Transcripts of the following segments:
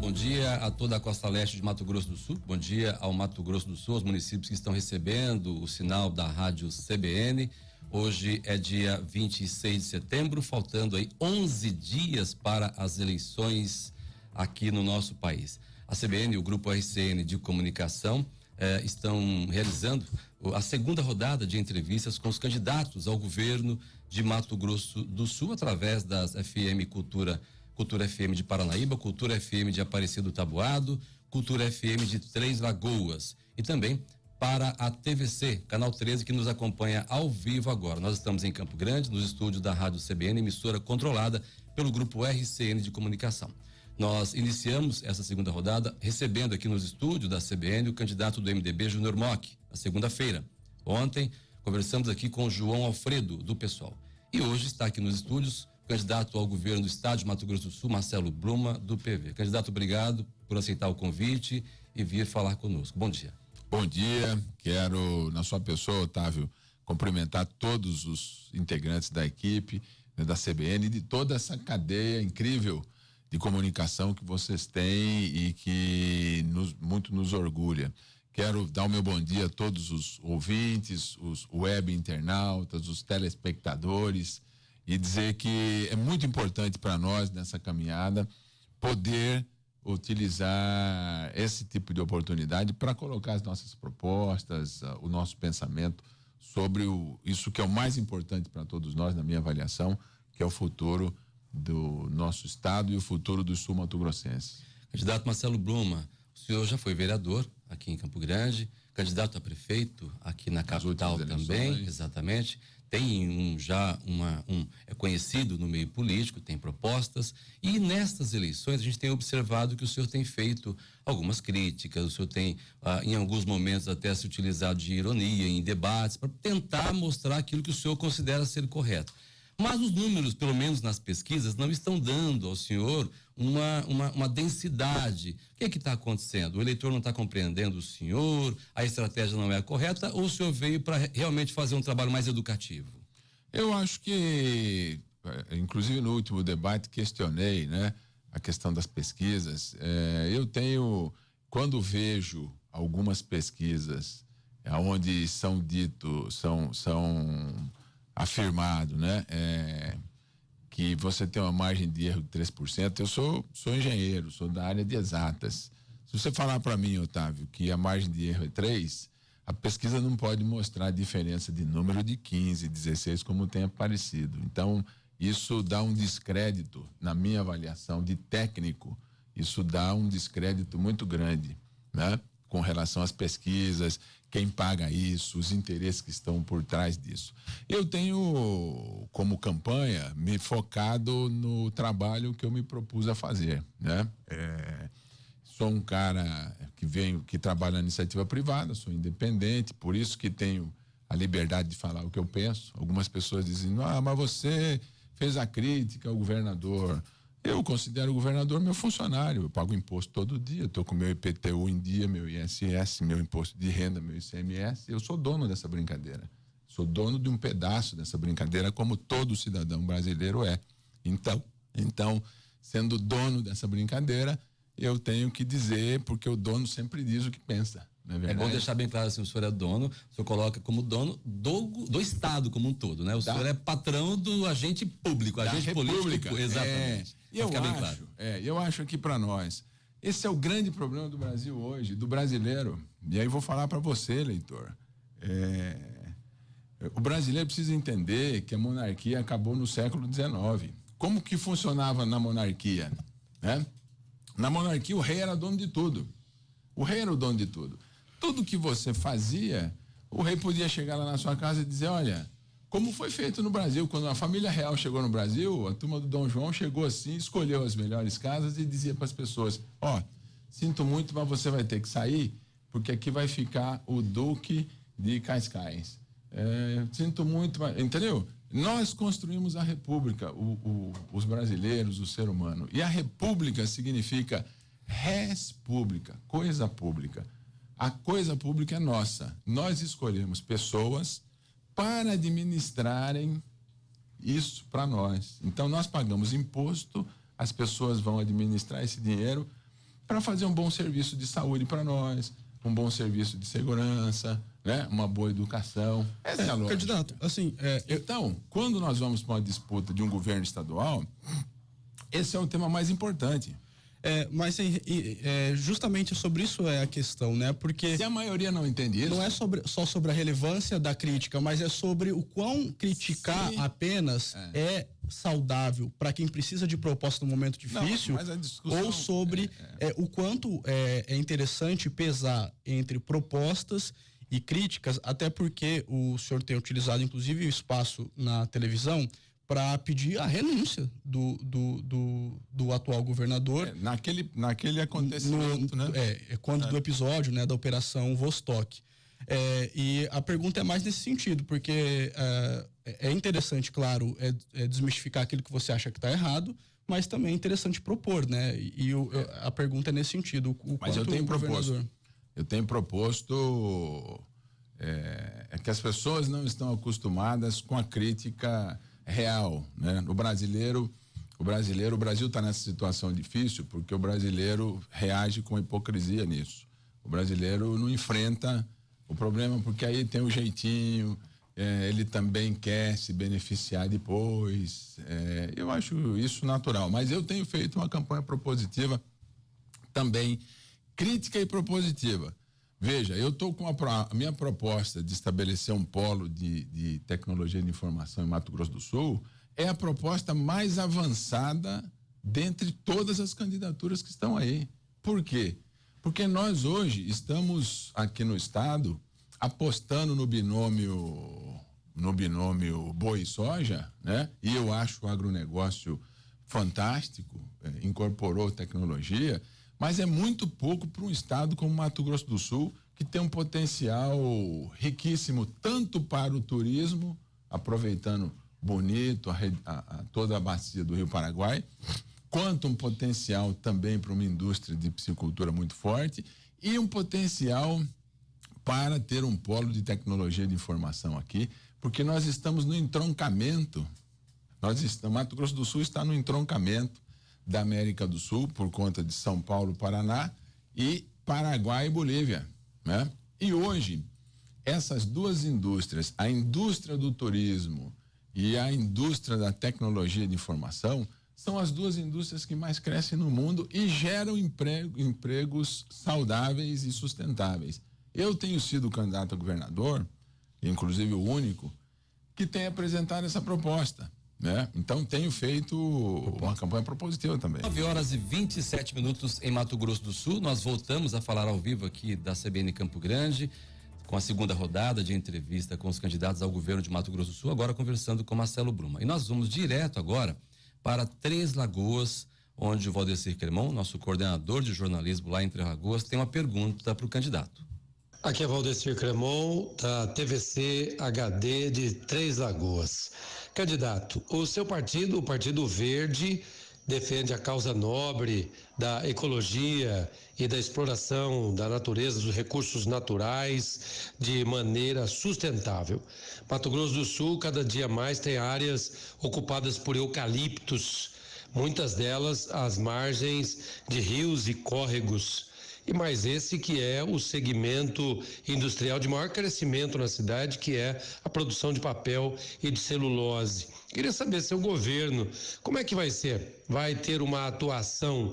bom dia a toda a costa leste de Mato Grosso do Sul, bom dia ao Mato Grosso do Sul, aos municípios que estão recebendo o sinal da rádio CBN. Hoje é dia 26 de setembro, faltando aí 11 dias para as eleições aqui no nosso país. A CBN e o Grupo RCN de Comunicação estão realizando a segunda rodada de entrevistas com os candidatos ao governo de Mato Grosso do Sul, através das FM Cultura FM de Paranaíba, Cultura FM de Aparecido do Taboado, Cultura FM de Três Lagoas e também para a TVC, Canal 13, que nos acompanha ao vivo agora. Nós estamos em Campo Grande, nos estúdios da Rádio CBN, emissora controlada pelo Grupo RCN de Comunicação. Nós iniciamos essa segunda rodada recebendo aqui nos estúdios da CBN o candidato do MDB, Júnior Mock, na segunda-feira. Ontem, conversamos aqui com o João Alfredo, do PSOL. E hoje está aqui nos estúdios candidato ao governo do estado de Mato Grosso do Sul, Marcelo Bruma, do PV. Candidato, obrigado por aceitar o convite e vir falar conosco. Bom dia. Bom dia, quero, na sua pessoa, Otávio, cumprimentar todos os integrantes da equipe, da CBN e de toda essa cadeia incrível de comunicação que vocês têm e que muito nos orgulha. Quero dar o meu bom dia a todos os ouvintes, os web internautas, os telespectadores, e dizer que é muito importante para nós nessa caminhada poder utilizar esse tipo de oportunidade para colocar as nossas propostas, o nosso pensamento sobre isso que é o mais importante para todos nós, na minha avaliação, que é o futuro do nosso estado e o futuro do sul mato-grossense. Candidato Marcelo Bruma, o senhor já foi vereador aqui em Campo Grande, candidato a prefeito aqui na capital também, exatamente. Tem é conhecido no meio político, tem propostas, e nestas eleições a gente tem observado que o senhor tem feito algumas críticas, o senhor tem em alguns momentos até se utilizado de ironia em debates para tentar mostrar aquilo que o senhor considera ser correto. Mas os números, pelo menos nas pesquisas, não estão dando ao senhor uma densidade. O que é que está acontecendo? O eleitor não está compreendendo o senhor, a estratégia não é a correta, ou o senhor veio para realmente fazer um trabalho mais educativo? Eu acho que, inclusive no último debate, questionei, né, a questão das pesquisas. Quando vejo algumas pesquisas onde são afirmado, né, que você tem uma margem de erro de 3%, eu sou engenheiro, sou da área de exatas. Se você falar para mim, Otávio, que a margem de erro é 3%, a pesquisa não pode mostrar a diferença de número de 15, 16, como tem aparecido. Então, isso dá um descrédito, na minha avaliação de técnico, isso dá um descrédito muito grande, né, com relação às pesquisas, quem paga isso, os interesses que estão por trás disso. Eu tenho, como campanha, me focado no trabalho que eu me propus a fazer, né? Sou um cara que trabalha na iniciativa privada, sou independente, por isso que tenho a liberdade de falar o que eu penso. Algumas pessoas dizem, mas você fez a crítica ao governador. Eu considero o governador meu funcionário, eu pago imposto todo dia, estou com meu IPTU em dia, meu ISS, meu imposto de renda, meu ICMS, eu sou dono dessa brincadeira, sou dono de um pedaço dessa brincadeira, como todo cidadão brasileiro é. Então, sendo dono dessa brincadeira, eu tenho que dizer, porque o dono sempre diz o que pensa. É bom deixar bem claro, assim, o senhor é dono, o senhor coloca como dono do Estado como um todo, né? O senhor é patrão do agente público, agente político, exatamente. Eu acho que para nós, esse é o grande problema do Brasil hoje, do brasileiro, e aí vou falar para você, leitor, o brasileiro precisa entender que a monarquia acabou no século XIX. Como que funcionava na monarquia, né? Na monarquia o rei era dono de tudo, tudo que você fazia, o rei podia chegar lá na sua casa e dizer, olha, como foi feito no Brasil, quando a família real chegou no Brasil, a turma do Dom João chegou assim, escolheu as melhores casas e dizia para as pessoas, sinto muito, mas você vai ter que sair, porque aqui vai ficar o Duque de Cascais. Sinto muito, mas, entendeu? Nós construímos a república, os brasileiros, o ser humano, e a república significa res pública, coisa pública. A coisa pública é nossa. Nós escolhemos pessoas para administrarem isso para nós. Então nós pagamos imposto, as pessoas vão administrar esse dinheiro para fazer um bom serviço de saúde para nós, um bom serviço de segurança, né? Uma boa educação. Essa é a lógica. Candidato, assim, Então, quando nós vamos para uma disputa de um governo estadual, esse é o tema mais importante. Mas justamente sobre isso é a questão, né? Porque se a maioria não entende isso, não é só sobre a relevância da crítica, mas é sobre o quão criticar apenas é saudável para quem precisa de proposta no momento difícil, ou sobre o quanto é interessante pesar entre propostas e críticas, até porque o senhor tem utilizado inclusive o espaço na televisão para pedir a renúncia do atual governador. Naquele acontecimento, né? Quando do episódio, né, da Operação Vostok. E a pergunta é mais nesse sentido, porque é interessante, claro, desmistificar aquilo que você acha que está errado, mas também é interessante propor, né? A pergunta é nesse sentido. Mas eu tenho proposto. Eu tenho proposto que as pessoas não estão acostumadas com a crítica real, né? O Brasil está nessa situação difícil porque o brasileiro reage com hipocrisia nisso. O brasileiro não enfrenta o problema porque aí tem o jeitinho, ele também quer se beneficiar depois. Eu acho isso natural, mas eu tenho feito uma campanha propositiva também, crítica e propositiva. Veja, eu estou com a minha proposta de estabelecer um polo de tecnologia de informação em Mato Grosso do Sul é a proposta mais avançada dentre todas as candidaturas que estão aí. Por quê? Porque nós hoje estamos aqui no estado apostando no binômio boi e soja, né? E eu acho o agronegócio fantástico, incorporou tecnologia, mas é muito pouco para um estado como Mato Grosso do Sul, que tem um potencial riquíssimo, tanto para o turismo, aproveitando bonito toda a bacia do Rio Paraguai, quanto um potencial também para uma indústria de piscicultura muito forte e um potencial para ter um polo de tecnologia de informação aqui, porque nós estamos no entroncamento, Mato Grosso do Sul está no entroncamento da América do Sul, por conta de São Paulo, Paraná, e Paraguai e Bolívia, né? E hoje, essas duas indústrias, a indústria do turismo e a indústria da tecnologia de informação, são as duas indústrias que mais crescem no mundo e geram empregos saudáveis e sustentáveis. Eu tenho sido candidato a governador, inclusive o único, que tem apresentado essa proposta, né? Então tenho feito uma campanha propositiva também. 9h27 em Mato Grosso do Sul. Nós voltamos a falar ao vivo aqui da CBN Campo Grande, com a segunda rodada de entrevista com os candidatos ao governo de Mato Grosso do Sul, agora conversando com Marcelo Bruma. E nós vamos direto agora para Três Lagoas, onde o Valdecir Cremon, nosso coordenador de jornalismo lá em Três Lagoas, tem uma pergunta para o candidato. Aqui é Valdecir Cremon, da TVC HD de Três Lagoas. Candidato, o seu partido, o Partido Verde, defende a causa nobre da ecologia e da exploração da natureza, dos recursos naturais de maneira sustentável. Mato Grosso do Sul, cada dia mais, tem áreas ocupadas por eucaliptos, muitas delas às margens de rios e córregos. E mais esse que é o segmento industrial de maior crescimento na cidade, que é a produção de papel e de celulose. Queria saber, seu governo, como é que vai ser? Vai ter uma atuação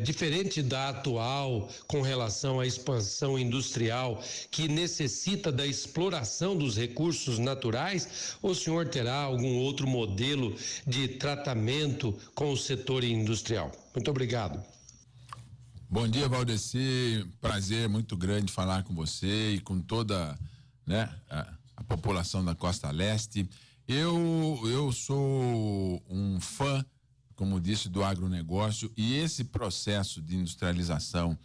diferente da atual com relação à expansão industrial que necessita da exploração dos recursos naturais? Ou o senhor terá algum outro modelo de tratamento com o setor industrial? Muito obrigado. Bom dia, Valdecir, prazer muito grande falar com você e com toda, né, a população da Costa Leste. Eu sou um fã, como disse, do agronegócio, e esse processo de industrialização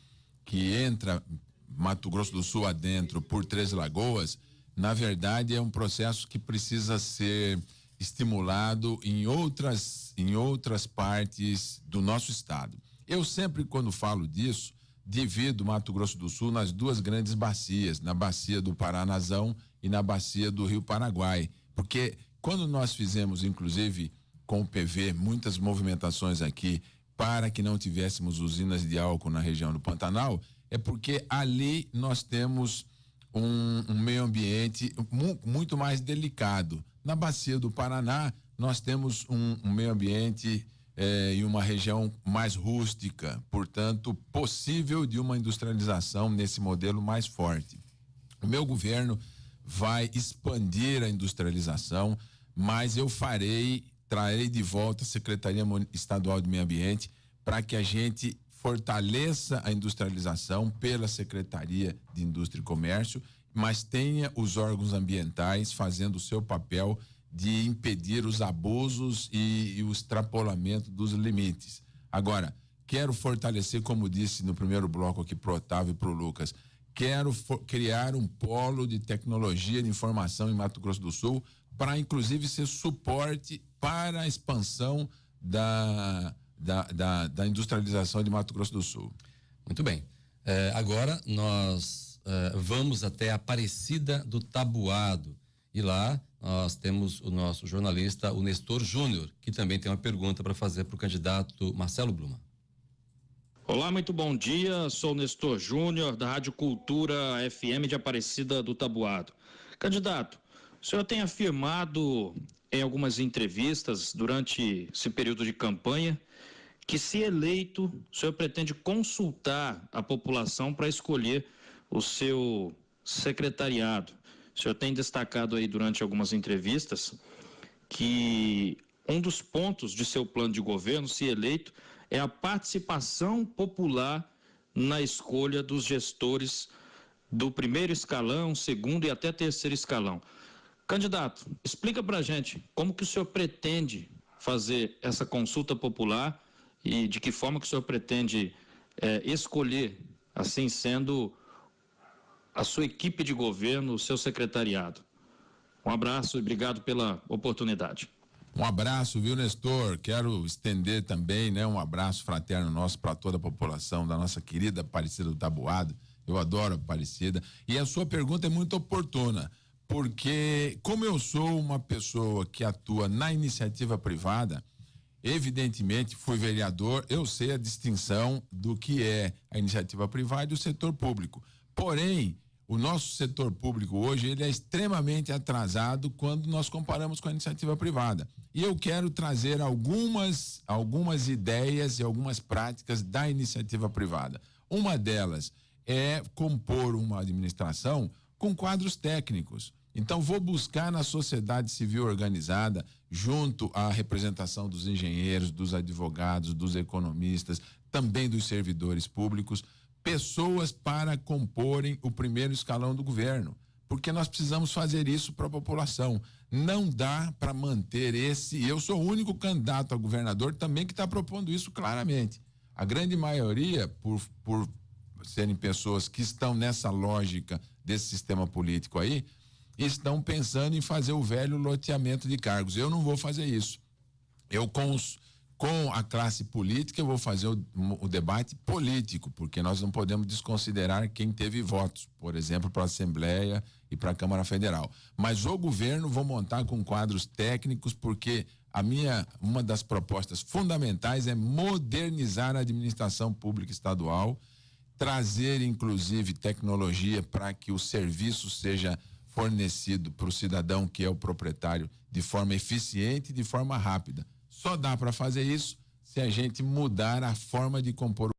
que entra Mato Grosso do Sul adentro por Três Lagoas, na verdade é um processo que precisa ser estimulado em outras partes do nosso estado. Eu sempre, quando falo disso, divido Mato Grosso do Sul nas duas grandes bacias, na bacia do Paranazão e na bacia do Rio Paraguai, porque quando nós fizemos, inclusive, com o PV, muitas movimentações aqui para que não tivéssemos usinas de álcool na região do Pantanal, é porque ali nós temos um meio ambiente muito mais delicado. Na bacia do Paraná, nós temos um meio ambiente e uma região mais rústica, portanto, possível de uma industrialização nesse modelo mais forte. O meu governo vai expandir a industrialização, mas eu trarei de volta a Secretaria Estadual de Meio Ambiente para que a gente fortaleça a industrialização pela Secretaria de Indústria e Comércio, mas tenha os órgãos ambientais fazendo o seu papel de impedir os abusos e o extrapolamento dos limites. Agora, quero fortalecer, como disse no primeiro bloco aqui pro Otávio e pro Lucas, quero criar um polo de tecnologia de informação em Mato Grosso do Sul para inclusive ser suporte para a expansão da industrialização de Mato Grosso do Sul. Muito bem. Agora nós vamos até Aparecida do Tabuado e lá nós temos o nosso jornalista, o Nestor Júnior, que também tem uma pergunta para fazer para o candidato Marcelo Bluma. Olá, muito bom dia. Sou o Nestor Júnior, da Rádio Cultura FM de Aparecida do Tabuado. Candidato, o senhor tem afirmado em algumas entrevistas durante esse período de campanha que, se eleito, o senhor pretende consultar a população para escolher o seu secretariado. O senhor tem destacado aí durante algumas entrevistas que um dos pontos de seu plano de governo, se eleito, é a participação popular na escolha dos gestores do primeiro escalão, segundo e até terceiro escalão. Candidato, explica pra gente como que o senhor pretende fazer essa consulta popular e de que forma que o senhor pretende escolher, assim sendo a sua equipe de governo, o seu secretariado. Um abraço e obrigado pela oportunidade. Um abraço, viu, Nestor? Quero estender também, um abraço fraterno nosso para toda a população da nossa querida Aparecida do Tabuado. Eu adoro Aparecida. E a sua pergunta é muito oportuna, porque como eu sou uma pessoa que atua na iniciativa privada, evidentemente fui vereador, eu sei a distinção do que é a iniciativa privada e o setor público. Porém, o nosso setor público hoje, ele é extremamente atrasado quando nós comparamos com a iniciativa privada. E eu quero trazer algumas ideias e algumas práticas da iniciativa privada. Uma delas é compor uma administração com quadros técnicos. Então, vou buscar na sociedade civil organizada, junto à representação dos engenheiros, dos advogados, dos economistas, também dos servidores públicos, pessoas para comporem o primeiro escalão do governo, porque nós precisamos fazer isso para a população. Não dá para manter eu sou o único candidato a governador também que está propondo isso claramente. A grande maioria, por serem pessoas que estão nessa lógica desse sistema político aí, estão pensando em fazer o velho loteamento de cargos. Eu não vou fazer isso. Eu com a classe política eu vou fazer o debate político, porque nós não podemos desconsiderar quem teve votos, por exemplo, para a Assembleia e para a Câmara Federal. Mas o governo vou montar com quadros técnicos, porque uma das propostas fundamentais é modernizar a administração pública estadual, trazer inclusive tecnologia para que o serviço seja fornecido para o cidadão que é o proprietário de forma eficiente e de forma rápida. Só dá para fazer isso se a gente mudar a forma de compor